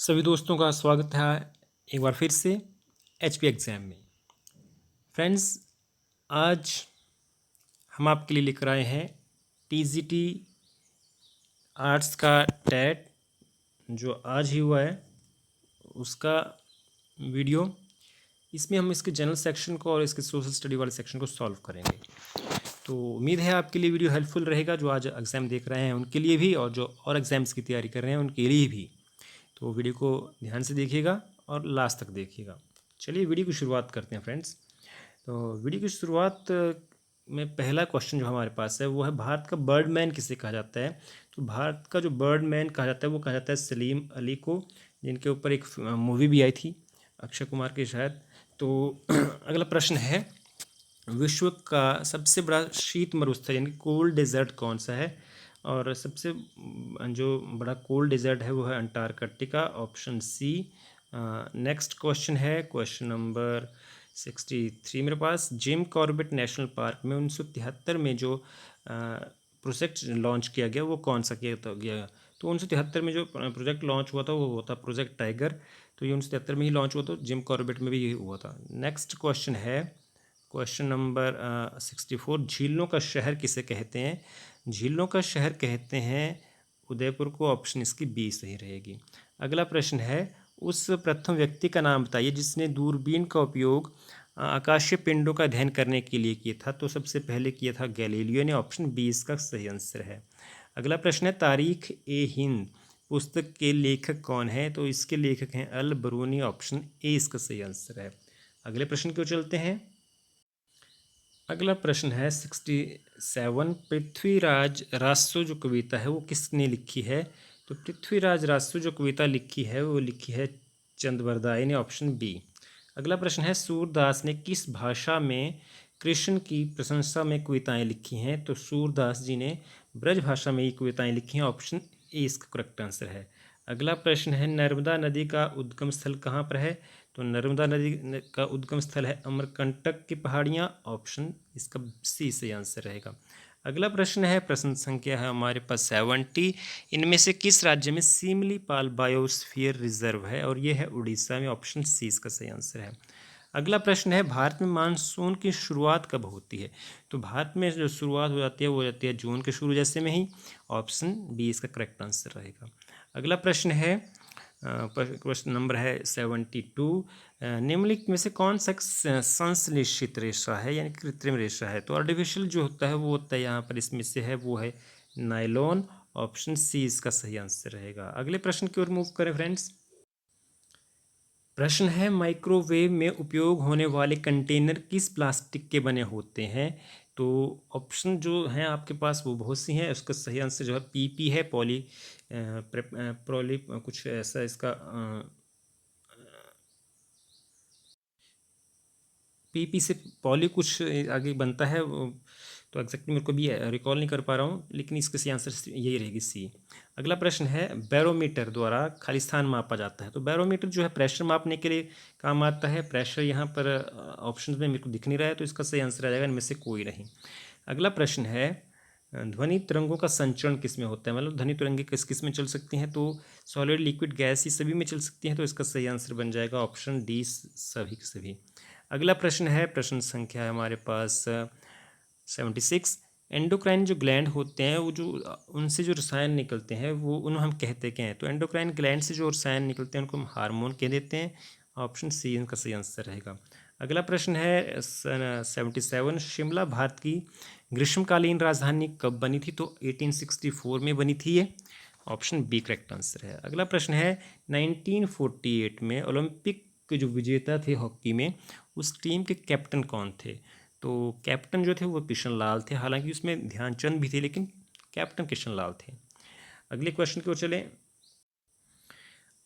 सभी दोस्तों का स्वागत है एक बार फिर से एचपी एग्ज़ाम में। फ्रेंड्स, आज हम आपके लिए लेकर आए हैं टीजीटी आर्ट्स का टेट जो आज ही हुआ है उसका वीडियो। इसमें हम इसके जनरल सेक्शन को और इसके सोशल स्टडी वाले सेक्शन को सॉल्व करेंगे। तो उम्मीद है आपके लिए वीडियो हेल्पफुल रहेगा, जो आज एग्ज़ाम देख रहे हैं उनके लिए भी और जो और एग्ज़ाम्स की तैयारी कर रहे हैं उनके लिए भी। तो वीडियो को ध्यान से देखिएगा और लास्ट तक देखिएगा। चलिए वीडियो की शुरुआत करते हैं फ्रेंड्स। तो वीडियो की शुरुआत में पहला क्वेश्चन जो हमारे पास है वो है, भारत का बर्डमैन किसे कहा जाता है। तो भारत का जो बर्डमैन कहा जाता है वो कहा जाता है सलीम अली को, जिनके ऊपर एक मूवी भी आई थी अक्षय कुमार की शायद। तो अगला प्रश्न है, विश्व का सबसे बड़ा शीत मरुस्थल यानी कोल्ड डेजर्ट कौन सा है। और सबसे जो बड़ा कोल्ड डेजर्ट है वो है Antarctica, option C. Next question है क्वेश्चन नंबर 63 मेरे पास, जिम कॉर्बेट नेशनल पार्क में 1973 में जो प्रोजेक्ट लॉन्च किया गया वो कौन सा किया गया। तो 1973 में जो प्रोजेक्ट लॉन्च हुआ था वो हुआ था प्रोजेक्ट टाइगर। तो ये 1973 में ही लॉन्च हुआ था, जिम कॉर्बेट में भी यही हुआ था। नेक्स्ट क्वेश्चन है क्वेश्चन नंबर 64, झीलों का शहर किसे कहते हैं। झीलों का शहर कहते हैं उदयपुर को, ऑप्शन इसकी बी सही रहेगी। अगला प्रश्न है, उस प्रथम व्यक्ति का नाम बताइए जिसने दूरबीन का उपयोग आकाशीय पिंडों का अध्ययन करने के लिए किया था। तो सबसे पहले किया था गैलीलियो ने, ऑप्शन बी इसका सही आंसर है। अगला प्रश्न है, तारीख ए हिंद पुस्तक के लेखक कौन है। तो इसके लेखक हैं अल बरूनी, ऑप्शन ए इसका सही आंसर है। अगले प्रश्न को चलते हैं। अगला प्रश्न है 67, पृथ्वीराज रासो जो कविता है वो किसने लिखी है। तो पृथ्वीराज रासो जो कविता लिखी है वो लिखी है चंद्रवरदाई ने, ऑप्शन बी। अगला प्रश्न है, सूरदास ने किस भाषा में कृष्ण की प्रशंसा में कविताएं लिखी हैं। तो सूरदास जी ने ब्रज भाषा में ये कविताएं लिखी हैं, ऑप्शन ए इसका करेक्ट आंसर है। अगला प्रश्न है, नर्मदा नदी का उद्गम स्थल कहाँ पर है। तो नर्मदा नदी का उद्गम स्थल है अमरकंटक की पहाड़ियाँ, ऑप्शन इसका सी से आंसर रहेगा। अगला प्रश्न है, प्रश्न संख्या है हमारे पास 70, इनमें से किस राज्य में सिमलीपाल बायोस्फीयर रिजर्व है। और ये है उड़ीसा में, ऑप्शन सी इसका सही आंसर है। अगला प्रश्न है, भारत में मानसून की शुरुआत कब होती है। तो भारत में जो शुरुआत हो जाती है वो हो जाती है जून के शुरू जैसे में ही, ऑप्शन बी इसका करेक्ट आंसर रहेगा। अगला प्रश्न है क्वेश्चन नंबर है 72, निम्नलिखित में से कौन सा संश्लेषित रेशा है यानी कृत्रिम रेशा है। तो आर्टिफिशियल जो होता है वो होता है यहाँ पर इसमें से है वो है नायलॉन, ऑप्शन सी इसका सही आंसर रहेगा। अगले प्रश्न की ओर मूव करें फ्रेंड्स। प्रश्न है, माइक्रोवेव में उपयोग होने वाले कंटेनर किस प्लास्टिक के बने होते हैं। तो ऑप्शन जो हैं आपके पास वो बहुत सी हैं, उसका सही आंसर जो है पीपी है, प्रोली कुछ ऐसा इसका पीपी से पॉली कुछ आगे बनता है तो एग्जैक्टली मेरे को भी रिकॉल नहीं कर पा रहा हूँ, लेकिन इसके सही आंसर यही रहेगी सी। अगला प्रश्न है, बैरोमीटर द्वारा खाली स्थान मापा जाता है। तो बैरोमीटर जो है प्रेशर मापने के लिए काम आता है। प्रेशर यहाँ पर ऑप्शन में मेरे को दिख नहीं रहा है, तो इसका सही आंसर आ जाएगा इनमें से कोई नहीं। अगला प्रश्न है, ध्वनि तरंगों का संचरण किस में होता है, मतलब ध्वनि तरंगें किस किस में चल सकती हैं। तो सॉलिड, लिक्विड, गैस, ये सभी में चल सकती हैं। तो इसका सही आंसर बन जाएगा ऑप्शन डी, सभी के सभी। अगला प्रश्न है, प्रश्न संख्या है हमारे पास 76, एंडोक्राइन जो ग्लैंड होते हैं वो जो उनसे जो रसायन निकलते हैं वो उन्हें हम कहते क्या हैं। तो एंडोक्राइन ग्लैंड से जो रसायन निकलते हैं उनको हम हार्मोन कह देते हैं, ऑप्शन सी इनका सही आंसर रहेगा। अगला प्रश्न है 77, शिमला भारत की ग्रीष्मकालीन राजधानी कब बनी थी। तो 1864 में बनी थी ये, ऑप्शन बी करेक्ट आंसर है। अगला प्रश्न है, 1948 में ओलंपिक के जो विजेता थे हॉकी में उस टीम के कैप्टन कौन थे। तो कैप्टन जो थे वो किशन लाल थे, हालांकि उसमें ध्यानचंद भी थे लेकिन कैप्टन किशन लाल थे। अगले क्वेश्चन की ओर चलें।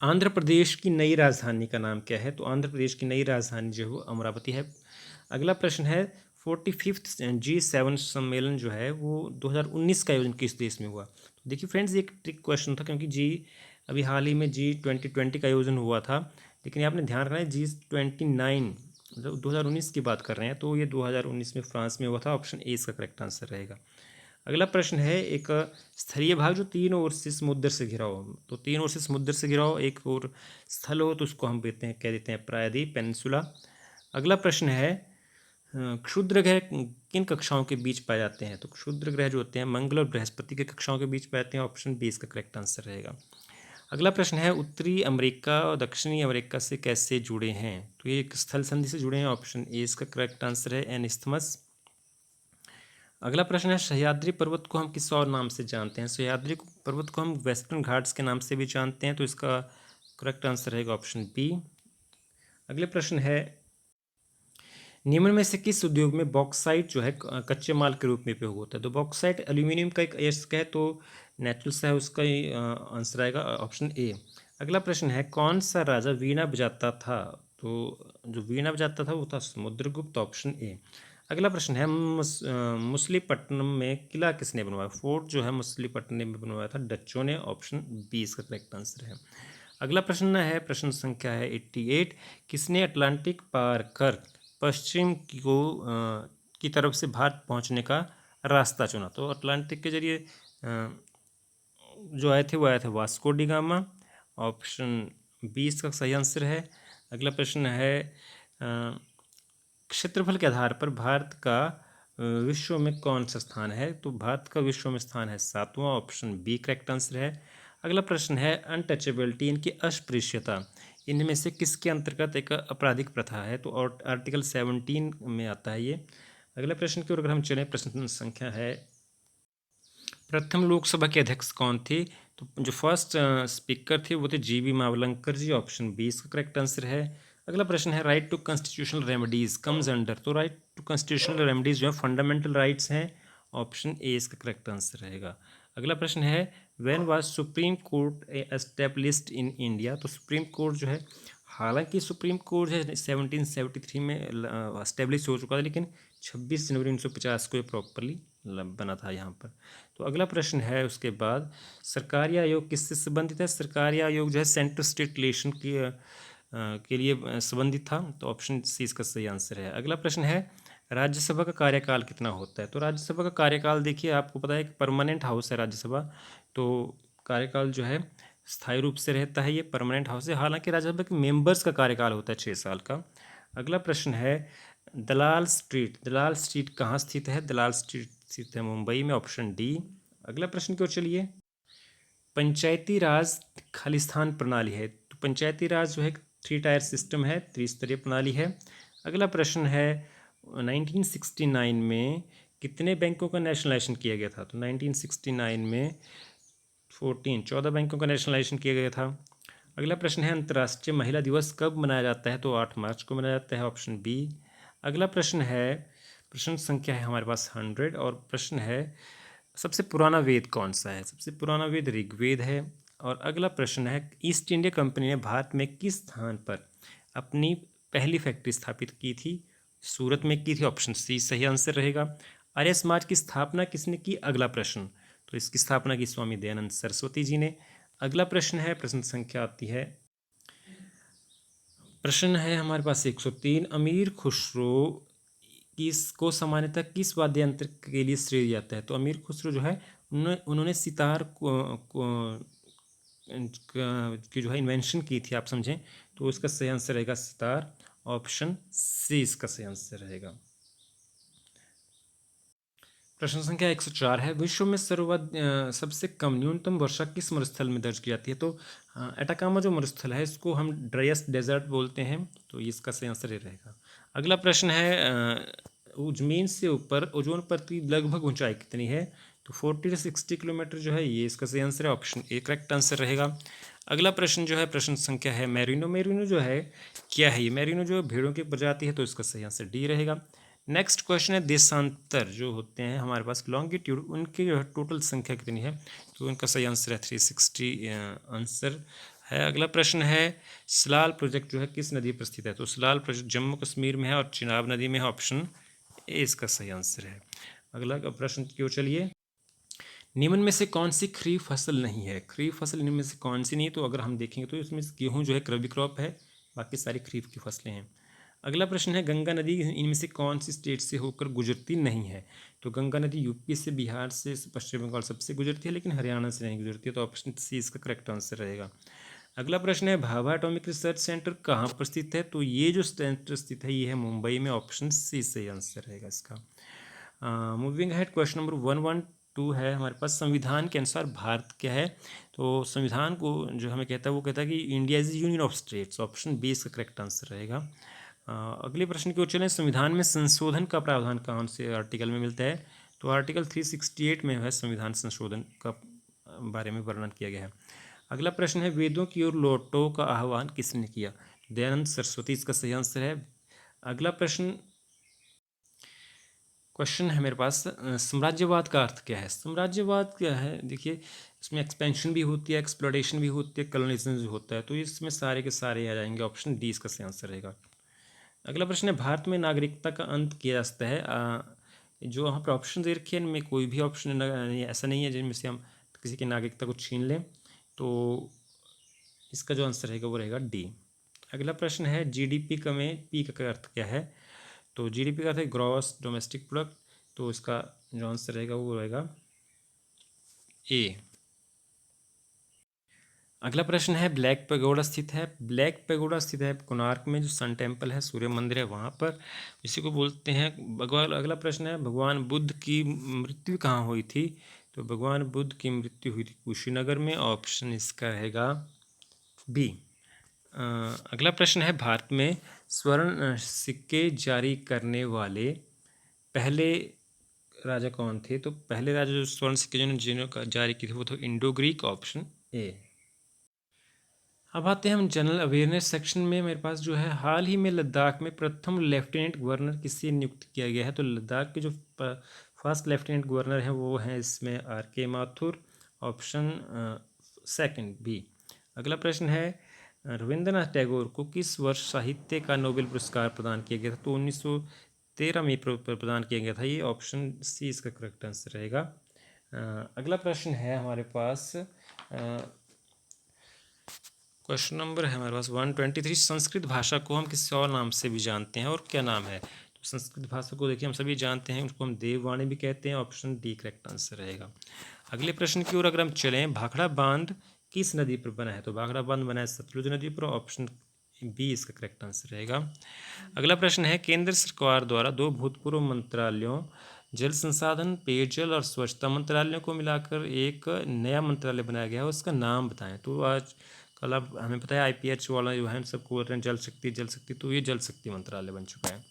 आंध्र प्रदेश की नई राजधानी का नाम क्या है। तो आंध्र प्रदेश की नई राजधानी जो है वो अमरावती है। अगला प्रश्न है, 45th G7 सम्मेलन जो है वो 2019 का आयोजन किस देश में हुआ। तो देखिए फ्रेंड्स, ये एक ट्रिक क्वेश्चन था क्योंकि अभी हाल ही में G20 का आयोजन हुआ था, लेकिन आपने ध्यान रखना है G29 मतलब 2019 की बात कर रहे हैं, तो ये 2019 में फ्रांस में हुआ था, ऑप्शन ए इसका करेक्ट आंसर रहेगा। अगला प्रश्न है, एक स्थलीय भाग जो तीनों ओर से समुद्र से घिरा हो, तो तीनों ओर से समुद्र से घिरा हो, एक और स्थल हो तो उसको हम कह देते हैं प्रायद्वीप, पेनिनसुला। अगला प्रश्न है, क्षुद्र ग्रह किन कक्षाओं के बीच पाए जाते हैं? तो क्षुद्र ग्रह जो होते हैं मंगल और बृहस्पति के कक्षाओं के बीच पाए जाते हैं। ऑप्शन बी इसका करेक्ट आंसर रहेगा। अगला प्रश्न है, उत्तरी अमेरिका और दक्षिणी अमेरिका से कैसे जुड़े हैं? तो ये एक स्थल संधि से जुड़े हैं। ऑप्शन ए इसका करेक्ट आंसर है, एनिस्थमस। अगला प्रश्न है, सह्याद्री पर्वत को हम किस और नाम से जानते हैं? सह्याद्री पर्वत को हम वेस्टर्न घाट्स के नाम से भी जानते हैं, तो इसका करेक्ट आंसर रहेगा ऑप्शन बी। अगले प्रश्न है, निम्न में से किस उद्योग में बॉक्साइट जो है कच्चे माल के रूप में उपयोग होता है? तो बॉक्साइट एल्यूमिनियम का एक अयस्क है, तो नेचुरल सा है, उसका ही आंसर आएगा ऑप्शन ए। अगला प्रश्न है, कौन सा राजा वीणा बजाता था? तो जो वीणा बजाता था वो था समुद्रगुप्त, ऑप्शन ए। अगला प्रश्न है, मुसलीपट्टनम में किला किसने बनवाया? फोर्ट जो है मुसलीपट्टनम में बनवाया था डच्चों ने, ऑप्शन बी इसका करेक्ट आंसर है। अगला प्रश्न है, प्रश्न संख्या है 88, किसने अटलांटिक पार कर पश्चिम की तरफ से भारत पहुंचने का रास्ता चुना? तो अटलांटिक के जरिए जो आए थे वो आए थे Vasco da Gama, option B इसका सही आंसर है। अगला प्रश्न है, क्षेत्रफल के आधार पर भारत का विश्व में कौन सा स्थान है? तो भारत का विश्व में स्थान है 7वां, ऑप्शन बी करेक्ट आंसर है। अगला प्रश्न है, अनटचेबिलिटी इनकी अस्पृश्यता इनमें से किसके अंतर्गत एक आपराधिक प्रथा है? तो आर्टिकल 17 में आता है ये। अगला प्रश्न की ओर अगर हम चलें, प्रश्न संख्या है, प्रथम लोकसभा के अध्यक्ष कौन थे? तो जो फर्स्ट स्पीकर थे वो थे GB Mavalankar ji, option B इसका करेक्ट आंसर है। अगला प्रश्न है, right to constitutional remedies comes under? तो राइट टू कॉन्स्टिट्यूशनल रेमेडीज जो है फंडामेंटल राइट्स हैं, ऑप्शन ए इसका करेक्ट आंसर रहेगा। अगला प्रश्न है, when was supreme court established in India? तो सुप्रीम कोर्ट जो है, हालांकि सुप्रीम कोर्ट है 1773 में एस्टेब्लिश हो चुका था, लेकिन 26 जनवरी 1950 को ये प्रॉपरली बना था यहाँ पर। तो अगला प्रश्न है उसके बाद, सरकारी आयोग किससे संबंधित है? सरकारी आयोग जो है सेंट्रल स्टेट रिलेशन के लिए संबंधित था, तो ऑप्शन सी इसका सही आंसर है। अगला प्रश्न है, राज्यसभा का कार्यकाल कितना होता है? तो राज्यसभा का कार्यकाल देखिए, आपको पता है एक परमानेंट हाउस है राज्यसभा, तो कार्यकाल जो है स्थायी रूप से रहता है, ये परमानेंट हाउस है। हालांकि राज्यसभा के मेंबर्स का कार्यकाल होता है 6 साल का। अगला प्रश्न है, दलाल स्ट्रीट कहाँ स्थित है? दलाल स्ट्रीट स्थित है मुंबई में, ऑप्शन डी। अगला प्रश्न की ओर चलिए, पंचायती राज खालिस्तान प्रणाली है, तो पंचायती राज जो है 3 टायर सिस्टम है, त्रिस्तरीय प्रणाली है। अगला प्रश्न है, 1969 में कितने बैंकों का नेशनलाइजेशन किया गया था? तो 1969 में 14 बैंकों का नेशनलाइजेशन किया गया था। अगला प्रश्न है, अंतर्राष्ट्रीय महिला दिवस कब मनाया जाता है? तो 8 मार्च को मनाया जाता है, ऑप्शन बी। अगला प्रश्न है, प्रश्न संख्या है हमारे पास 100, और प्रश्न है, सबसे पुराना वेद कौन सा है? सबसे पुराना वेद ऋग्वेद है। और अगला प्रश्न है, ईस्ट इंडिया कंपनी ने भारत में किस स्थान पर अपनी पहली फैक्ट्री स्थापित की थी? सूरत में की थी, ऑप्शन सी सही आंसर रहेगा। आर्य समाज की स्थापना किसने की? अगला प्रश्न, तो इसकी स्थापना की स्वामी दयानंद सरस्वती जी ने। अगला प्रश्न है, प्रश्न संख्या आती है, प्रश्न है हमारे पास 103, अमीर खुसरो को सामान्यतः किस वाद्य यंत्र के लिए श्रेय दिया जाता है? तो अमीर खुसरो जो है, उन्होंने सितार की जो है इन्वेंशन की थी, आप समझें, तो इसका सही आंसर रहेगा सितार, ऑप्शन सी इसका सही आंसर रहेगा। प्रश्न संख्या 104 है, विश्व में सबसे कम न्यूनतम वर्षा किस मरुस्थल में दर्ज की जाती है? तो एटाकामा जो मरुस्थल है इसको हम ड्राइएस्ट डेजर्ट बोलते हैं, तो इसका सही आंसर ये रहेगा। अगला प्रश्न है, जमीन से ऊपर ओजोन परत की लगभग ऊंचाई कितनी है? तो 40 से 60 किलोमीटर जो है, ये इसका सही आंसर है, ऑप्शन ए करेक्ट आंसर रहेगा। अगला प्रश्न जो है, प्रश्न संख्या है मेरिनो जो है क्या है? ये मेरिनो जो भेड़ों की प्रजाति है, तो इसका सही आंसर डी रहेगा। नेक्स्ट क्वेश्चन है, देशांतर जो होते हैं हमारे पास लॉन्गिट्यूड, उनकी जो है टोटल संख्या कितनी है? तो उनका सही आंसर है 360 आंसर है। अगला प्रश्न है, सलाल प्रोजेक्ट जो है किस नदी पर स्थित है? तो सलाल प्रोजेक्ट जम्मू कश्मीर में है और चिनाब नदी में है, ऑप्शन ए इसका सही आंसर है। अगला प्रश्न क्यों चलिए, निम्न में से कौन सी खरीफ फसल नहीं है? खरीफ फसल निम्न में से कौन सी नहीं है? तो अगर हम देखेंगे तो इसमें गेहूँ जो है रबी क्रॉप है, बाकी सारी खरीफ की फसलें हैं। अगला प्रश्न है गंगा नदी इनमें से कौन सी स्टेट से होकर गुजरती नहीं है? तो गंगा नदी यूपी से, बिहार से, पश्चिम बंगाल सबसे गुजरती है, लेकिन हरियाणा से नहीं गुजरती है। तो ऑप्शन सी इसका करेक्ट आंसर रहेगा। अगला प्रश्न है भाभा एटॉमिक रिसर्च सेंटर कहाँ पर स्थित है? तो ये जो सेंटर स्थित है ये है मुंबई में। ऑप्शन सी सही आंसर रहेगा इसका। मूविंग हेड, क्वेश्चन नंबर 112 है हमारे पास, संविधान के अनुसार भारत क्या है? तो संविधान को जो हमें कहता है वो कहता है कि India is union of states. Option B इसका करेक्ट आंसर रहेगा। अगले प्रश्न की ओर चलें, संविधान में संशोधन का प्रावधान कौन से आर्टिकल में मिलता है? तो आर्टिकल 368 में है संविधान संशोधन का बारे में वर्णन किया गया है। अगला प्रश्न है वेदों की ओर लौटो का आह्वान किसने किया? दयानंद सरस्वती इसका सही आंसर है। अगला क्वेश्चन है मेरे पास, साम्राज्यवाद का अर्थ क्या है? साम्राज्यवाद क्या है? देखिए इसमें एक्सपेंशन भी होती है, एक्सप्लोरेशन भी होती है, कॉलोनाइजेशन भी होता है। तो इसमें सारे के सारे आ जाएंगे। ऑप्शन डी इसका सही आंसर रहेगा। अगला प्रश्न है भारत में नागरिकता का अंत किया जा सकता है? जो यहाँ पर ऑप्शन दे रखे हैं इनमें कोई भी ऑप्शन ऐसा नहीं है जिनमें से हम किसी की नागरिकता को छीन लें। तो इसका जो आंसर रहेगा वो रहेगा डी। अगला प्रश्न है जीडीपी का में पी का अर्थ क्या है? तो जीडीपी का अर्थ है ग्रॉस डोमेस्टिक प्रोडक्ट। तो इसका जो आंसर रहेगा वो रहेगा ए। अगला प्रश्न है ब्लैक पैगोडा स्थित है? ब्लैक पैगोडा स्थित है कोणार्क में, जो सन टेम्पल है, सूर्य मंदिर है वहाँ पर, इसी को बोलते हैं भगवान। अगला प्रश्न है भगवान बुद्ध की मृत्यु कहाँ हुई थी? तो भगवान बुद्ध की मृत्यु हुई थी कुशीनगर में। ऑप्शन इसका रहेगा बी। अगला प्रश्न है भारत में स्वर्ण सिक्के जारी करने वाले पहले राजा कौन थे? तो पहले राजा जो स्वर्ण सिक्के जिन्होंने जारी की थी वो थे इंडो ग्रीक। Option A. अब आते हैं हम जनरल अवेयरनेस सेक्शन में। मेरे पास जो है हाल ही में लद्दाख में प्रथम लेफ्टिनेंट गवर्नर किसे नियुक्त किया गया है? तो लद्दाख के जो फर्स्ट लेफ्टिनेंट गवर्नर हैं वो हैं इसमें आर के माथुर। Option second B. अगला प्रश्न है रविंद्रनाथ टैगोर को किस वर्ष साहित्य का नोबेल पुरस्कार प्रदान किया गया था? तो 1913 में प्रदान किया गया था ये। ऑप्शन सी इसका करेक्ट आंसर रहेगा। अगला प्रश्न है हमारे पास, क्वेश्चन नंबर है हमारे पास 123, संस्कृत भाषा को हम किसी और नाम से भी जानते हैं और क्या नाम है? तो संस्कृत भाषा को देखिए हम सभी जानते हैं, उसको हम देववाणी भी कहते हैं। ऑप्शन डी करेक्ट आंसर रहेगा। अगले प्रश्न की ओर अगर हम चलें, भाखड़ा बांध किस नदी पर बना है? तो भाखड़ा बांध बना है सतलुज नदी पर। ऑप्शन बी इसका करेक्ट आंसर रहेगा। अगला प्रश्न है केंद्र सरकार द्वारा दो भूतपूर्व मंत्रालयों जल संसाधन, पेयजल और स्वच्छता मंत्रालयों को मिलाकर एक नया मंत्रालय बनाया गया है, उसका नाम बताएं। तो आज कल अब हमें पता है आईपीएच वाला जो है सबको बोल रहे हैं जल शक्ति, तो ये जल शक्ति मंत्रालय बन चुका है।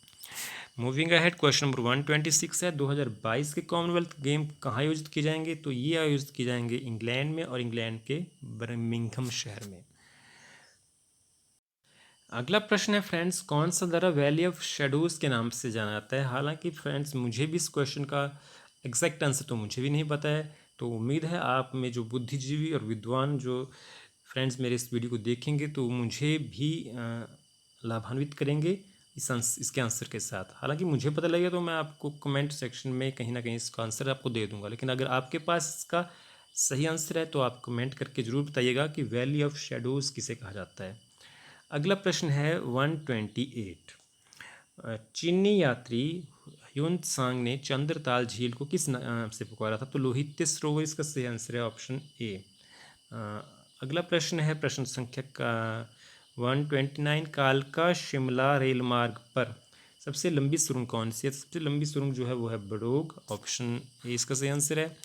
मूविंग अहेड, क्वेश्चन नंबर 126 है 2022 के कॉमनवेल्थ गेम कहाँ आयोजित किए जाएंगे? तो ये आयोजित किए जाएंगे इंग्लैंड में, और इंग्लैंड के बर्मिंघम शहर में। अगला प्रश्न है फ्रेंड्स, कौन सा दर्रा वैली ऑफ शेडोज के नाम से जाना जाता है? हालांकि फ्रेंड्स मुझे भी इस क्वेश्चन का एग्जैक्ट आंसर तो मुझे भी नहीं पता है। तो उम्मीद है आप में जो बुद्धिजीवी और विद्वान जो फ्रेंड्स मेरे इस वीडियो को देखेंगे तो मुझे भी लाभान्वित करेंगे इसके आंसर के साथ। हालांकि मुझे पता लगेगा तो मैं आपको कमेंट सेक्शन में कहीं ना कहीं इसका आंसर आपको दे दूंगा, लेकिन अगर आपके पास इसका सही आंसर है तो आप कमेंट करके ज़रूर बताइएगा कि वैली ऑफ शेडोज़ किसे कहा जाता है। अगला प्रश्न है 128, चीनी यात्री ह्यून-त्सांग ने चंद्रताल झील को किस नाम से पुकारा था? तो लोहित्य सरोवर इसका सही आंसर है। Option A. अगला प्रश्न है प्रश्न संख्या 129, कालका शिमला रेल मार्ग पर सबसे लंबी सुरंग कौन सी है? सबसे लंबी सुरंग जो है वो है बडोग। ऑप्शन ए इसका सही आंसर है।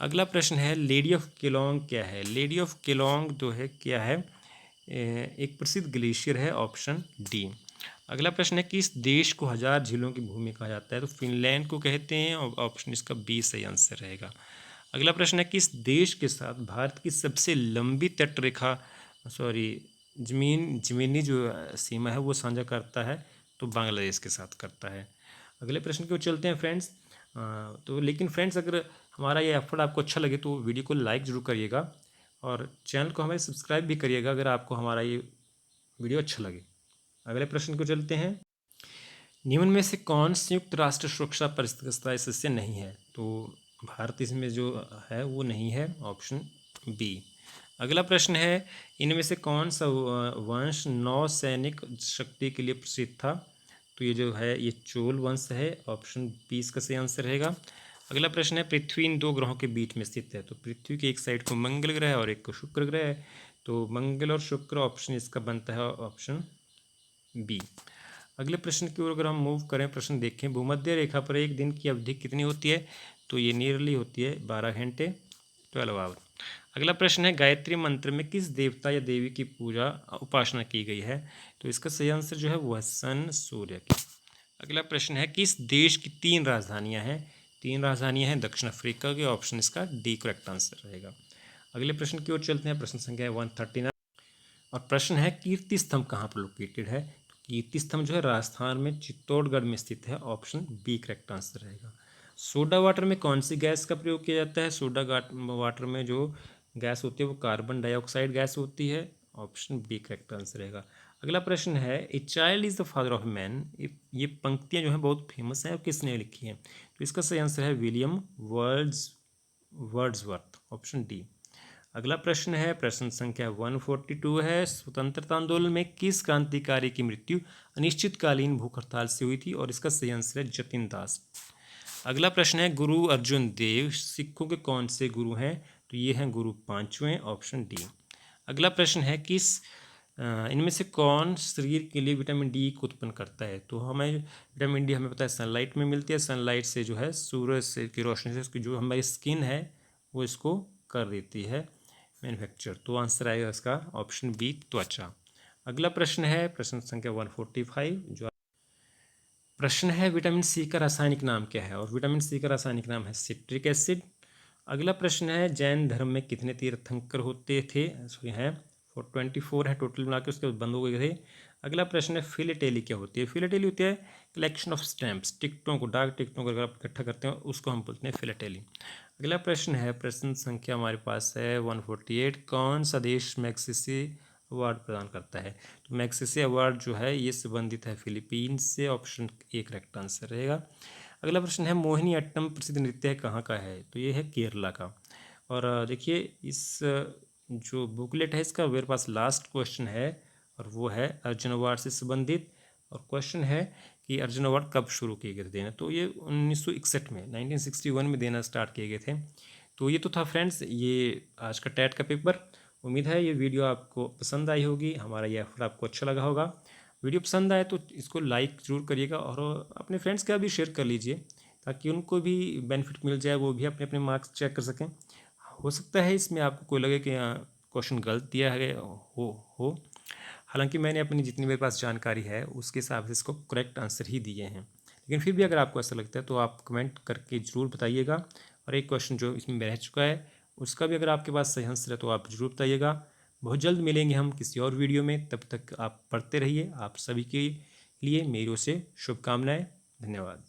अगला प्रश्न है लेडी ऑफ केलोंग क्या है? लेडी ऑफ केलोंग जो है क्या है? एक प्रसिद्ध ग्लेशियर है। Option D. अगला प्रश्न है किस देश को हजार झीलों की भूमि कहा जाता है? तो फिनलैंड को कहते हैं। और ऑप्शन इसका बी सही आंसर रहेगा। अगला प्रश्न है किस देश के साथ भारत की सबसे लंबी तटरेखा जमीनी जो सीमा है वो साझा करता है? तो बांग्लादेश के साथ करता है। अगले प्रश्न की ओर चलते हैं फ्रेंड्स। तो लेकिन फ्रेंड्स अगर हमारा ये एफर्ट आपको अच्छा लगे तो वीडियो को लाइक ज़रूर करिएगा और चैनल को हमें सब्सक्राइब भी करिएगा अगर आपको हमारा ये वीडियो अच्छा लगे। अगले प्रश्न को चलते हैं, निम्न में से कौन संयुक्त राष्ट्र सुरक्षा परिषद का स्थायी सदस्य नहीं है? तो भारत इसमें जो है वो नहीं है। Option B. अगला प्रश्न है इनमें से कौन सा वंश नौसैनिक शक्ति के लिए प्रसिद्ध था? तो ये जो है ये चोल वंश है, ऑप्शन बी इसका सही आंसर रहेगा। अगला प्रश्न है, पृथ्वी इन दो ग्रहों के बीच में स्थित है। तो पृथ्वी के एक साइड को मंगल ग्रह है और एक को शुक्र ग्रह है, तो मंगल और शुक्र ऑप्शन इसका बनता है ऑप्शन बी। अगले प्रश्न की ओर अगर हम मूव करें, प्रश्न देखें, भूमध्य रेखा पर एक दिन की अवधि कितनी होती है? तो ये नियरली होती है 12 घंटे, 12 आवर। अगला प्रश्न है, गायत्री मंत्र में किस देवता या देवी की पूजा उपासना की गई है? तो इसका सही आंसर जो है वह सन सूर्य की। अगला प्रश्न है, किस देश की 3 राजधानियां हैं? 3 राजधानियां हैं दक्षिण अफ्रीका की, ऑप्शन इसका डी करेक्ट आंसर रहेगा। अगले प्रश्न की ओर चलते हैं, प्रश्न संख्या 139 और प्रश्न है, कीर्ति स्तंभ कहाँ पर लोकेटेड है? तो कीर्ति स्तंभ जो है राजस्थान में चित्तौड़गढ़ में स्थित है, ऑप्शन बी करेक्ट आंसर रहेगा। सोडा वाटर में कौन सी गैस का प्रयोग किया जाता है? सोडा वाटर में जो गैस होती है वो कार्बन डाइऑक्साइड गैस होती है, ऑप्शन बी करेक्ट आंसर रहेगा। अगला प्रश्न है, a child is the father of man. ये पंक्तियाँ जो हैं बहुत फेमस हैं और किसने लिखी हैं? तो इसका सही आंसर है विलियम वर्ड्सवर्थ, ऑप्शन डी। अगला प्रश्न है, प्रश्न संख्या 142 है, स्वतंत्रता आंदोलन में किस क्रांतिकारी की मृत्यु अनिश्चितकालीन भूख हड़ताल से हुई थी? और इसका सही आंसर है जतिन दास। अगला प्रश्न है, गुरु अर्जुन देव सिखों के कौन से गुरु हैं? तो ये हैं गुरु पांचवें, ऑप्शन डी। अगला प्रश्न है, किस इनमें से कौन शरीर के लिए विटामिन डी को उत्पन्न करता है? तो हमें विटामिन डी हमें पता है सनलाइट में मिलती है, सनलाइट से जो है सूरज से की रोशनी से उसकी जो हमारी स्किन है वो इसको कर देती है मैन्युफैक्चर। तो आंसर आएगा इसका ऑप्शन बी, त्वचा। अगला प्रश्न है, प्रश्न संख्या 145 जो प्रश्न है, विटामिन सी का रासायनिक नाम क्या है? और विटामिन सी का रासायनिक नाम है सिट्रिक एसिड। अगला प्रश्न है, जैन धर्म में कितने तीर्थंकर होते थे? सॉरी हैं 24 है टोटल मिला के, उसके बाद बंद हो गए थे। अगला प्रश्न है, फिलेटेली क्या होती है? फिलेटेली होती है कलेक्शन ऑफ स्टैम्प्स, टिकटों को, डाक टिकटों को अगर आप इकट्ठा करते हैं उसको हम बोलते हैं फिलेटेली। अगला प्रश्न है, प्रश्न संख्या हमारे पास है 148, कौन सा देश मैग्सेसे अवार्ड प्रदान करता है? तो मैग्सेसे अवार्ड जो है ये संबंधित है फिलीपींस से, ऑप्शन ए करेक्ट आंसर रहेगा। अगला प्रश्न है, मोहिनी अट्टम प्रसिद्ध नृत्य कहाँ का है? तो ये है केरला का। और देखिए इस जो बुकलेट है इसका मेरे पास लास्ट क्वेश्चन है और वो है अर्जुन अवार्ड से संबंधित। और क्वेश्चन है कि अर्जुन अवार्ड कब शुरू किए गए थे देना? तो ये 1961 में 1961 में देना स्टार्ट किए गए थे। तो ये तो था फ्रेंड्स ये आज का टैट का पेपर। उम्मीद है ये वीडियो आपको पसंद आई होगी, हमारा ये एफर्ट आपको अच्छा लगा होगा। वीडियो पसंद आए तो इसको लाइक ज़रूर करिएगा और अपने फ्रेंड्स के साथ भी शेयर कर लीजिए ताकि उनको भी बेनिफिट मिल जाए, वो भी अपने अपने मार्क्स चेक कर सकें। हो सकता है इसमें आपको कोई लगे कि क्वेश्चन गलत दिया है हो हालांकि मैंने अपनी जितनी मेरे पास जानकारी है उसके हिसाब से इसको करेक्ट आंसर ही दिए हैं, लेकिन फिर भी अगर आपको ऐसा लगता है तो आप कमेंट करके ज़रूर बताइएगा। और एक क्वेश्चन जो इसमें रह चुका है उसका भी अगर आपके पास सही आंसर है तो आप ज़रूर बताइएगा। बहुत जल्द मिलेंगे हम किसी और वीडियो में, तब तक आप पढ़ते रहिए। आप सभी के लिए मेरी ओर से शुभकामनाएं। धन्यवाद।